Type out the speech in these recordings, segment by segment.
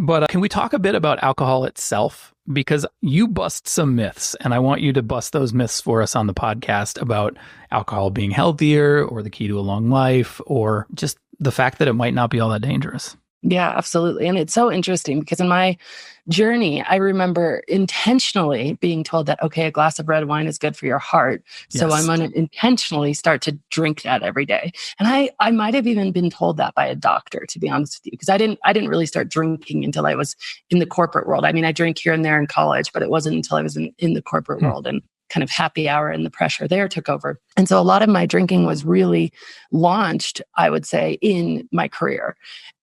But can we talk a bit about alcohol itself? Because you bust some myths, and I want you to bust those myths for us on the podcast about alcohol being healthier or the key to a long life, or just the fact that it might not be all that dangerous. Yeah, absolutely. And it's so interesting because in my journey, I remember intentionally being told that, okay, a glass of red wine is good for your heart. So Yes. I'm going to intentionally start to drink that every day. And I might have even been told that by a doctor, to be honest with you, because I didn't really start drinking until I was in the corporate world. I mean, I drank here and there in college, but it wasn't until I was in the corporate world and kind of happy hour and the pressure there took over. And so a lot of my drinking was really launched, I would say, in my career.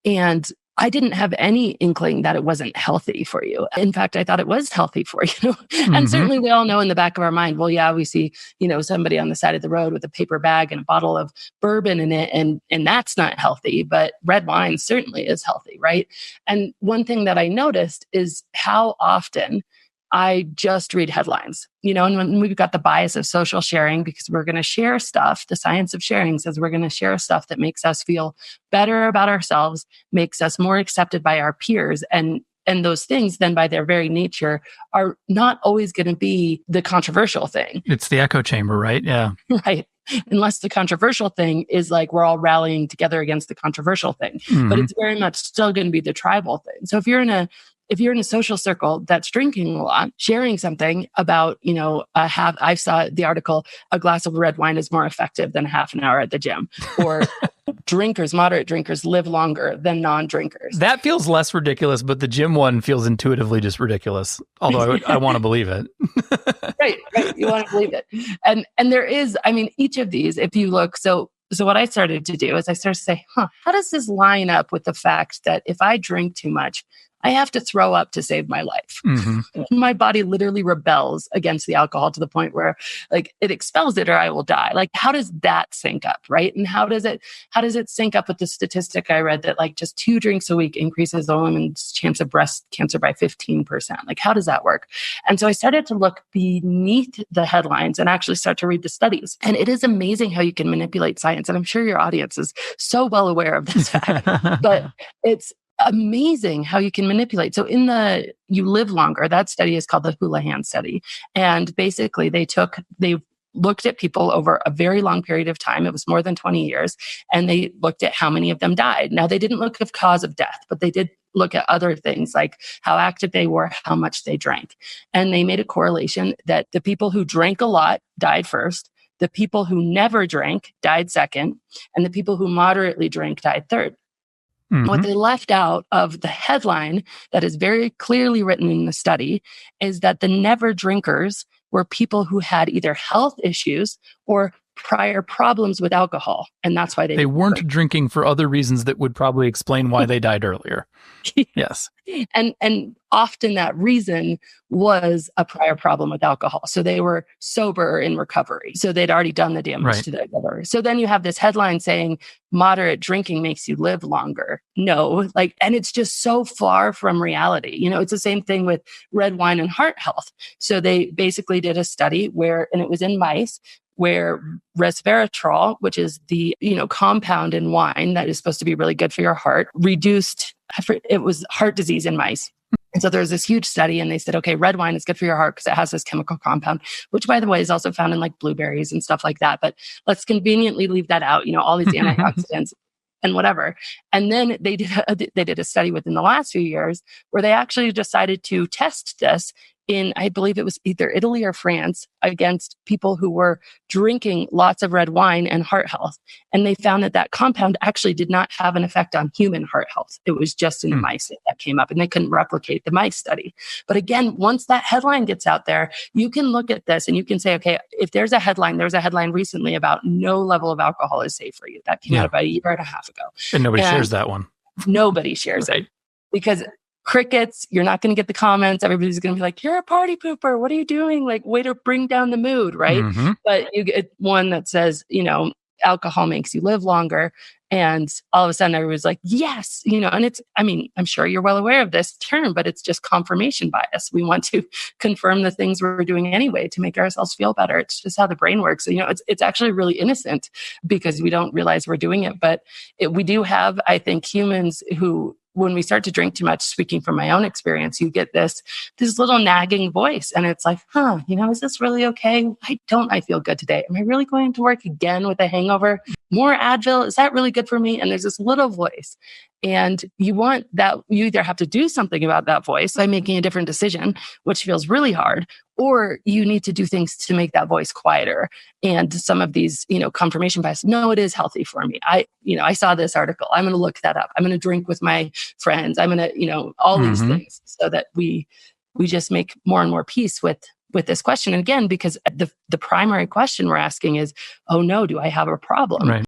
And I didn't have any inkling that it wasn't healthy for you. In fact, I thought it was healthy for you. And certainly we all know in the back of our mind, well, yeah, we see, somebody on the side of the road with a paper bag and a bottle of bourbon in it, and that's not healthy, but red wine certainly is healthy, right? And one thing that I noticed is how often I just read headlines, and when we've got the bias of social sharing, because we're going to share stuff, the science of sharing says we're going to share stuff that makes us feel better about ourselves, makes us more accepted by our peers. And those things then by their very nature are not always going to be the controversial thing. It's the echo chamber, right? Yeah. Right. Unless the controversial thing is like we're all rallying together against the controversial thing, but it's very much still going to be the tribal thing. So if you're in a social circle that's drinking a lot, sharing something about, I saw the article, a glass of red wine is more effective than half an hour at the gym, or moderate drinkers live longer than non-drinkers. That feels less ridiculous, but the gym one feels intuitively just ridiculous. Although I want to believe it. Right. You want to believe it. And there is, each of these, if you look, so what I started to do is I started to say, how does this line up with the fact that if I drink too much, I have to throw up to save my life. My body literally rebels against the alcohol to the point where like it expels it or I will die. Like, how does that sync up? Right. And how does it sync up with the statistic I read that like just 2 drinks a week increases a woman's chance of breast cancer by 15%? Like, how does that work? And so I started to look beneath the headlines and actually start to read the studies. And it is amazing how you can manipulate science. And I'm sure your audience is so well aware of this fact, but it's amazing how you can manipulate. So in the You Live Longer, that study is called the Holahan study. And basically they looked at people over a very long period of time. It was more than 20 years. And they looked at how many of them died. Now they didn't look at cause of death, but they did look at other things like how active they were, how much they drank. And they made a correlation that the people who drank a lot died first. The people who never drank died second. And the people who moderately drank died third. What they left out of the headline that is very clearly written in the study is that the never drinkers were people who had either health issues or prior problems with alcohol. And that's why they weren't drinking for other reasons that would probably explain why they died earlier. Yes. And often that reason was a prior problem with alcohol. So they were sober in recovery. So they'd already done the damage to their liver. So then you have this headline saying moderate drinking makes you live longer. No, and it's just so far from reality. It's the same thing with red wine and heart health. So they basically did a study and it was in mice, where resveratrol, which is the compound in wine that is supposed to be really good for your heart, reduced, it was heart disease in mice. And so there's this huge study and they said, okay, red wine is good for your heart because it has this chemical compound, which by the way is also found in like blueberries and stuff like that. But let's conveniently leave that out, all these antioxidants and whatever. And then they did a study within the last few years where they actually decided to test this in, I believe it was either Italy or France, against people who were drinking lots of red wine and heart health. And they found that compound actually did not have an effect on human heart health. It was just in the mice that came up, and they couldn't replicate the mice study. But again, once that headline gets out there, you can look at this and you can say, okay, if there's a headline recently about no level of alcohol is safe for you. That came out about a year and a half ago. And nobody shares that one. Nobody shares it because crickets, you're not going to get the comments. Everybody's going to be like, you're a party pooper. What are you doing? Like, way to bring down the mood, right? But you get one that says, alcohol makes you live longer. And all of a sudden everybody's like, yes, and it's, I'm sure you're well aware of this term, but it's just confirmation bias. We want to confirm the things we're doing anyway to make ourselves feel better. It's just how the brain works. So, it's actually really innocent because we don't realize we're doing it. But we do have, I think, humans who when we start to drink too much, speaking from my own experience, you get this little nagging voice. And it's like, is this really okay? Why don't I feel good today? Am I really going to work again with a hangover? More Advil? Is that really good for me? And there's this little voice. And you either have to do something about that voice by making a different decision, which feels really hard, or you need to do things to make that voice quieter. And some of these, confirmation bias, no, it is healthy for me. I saw this article. I'm going to look that up. I'm going to drink with my friends. I'm going to, all these things, so that we just make more and more peace with this question. And again, because the primary question we're asking is, oh no, do I have a problem? Right.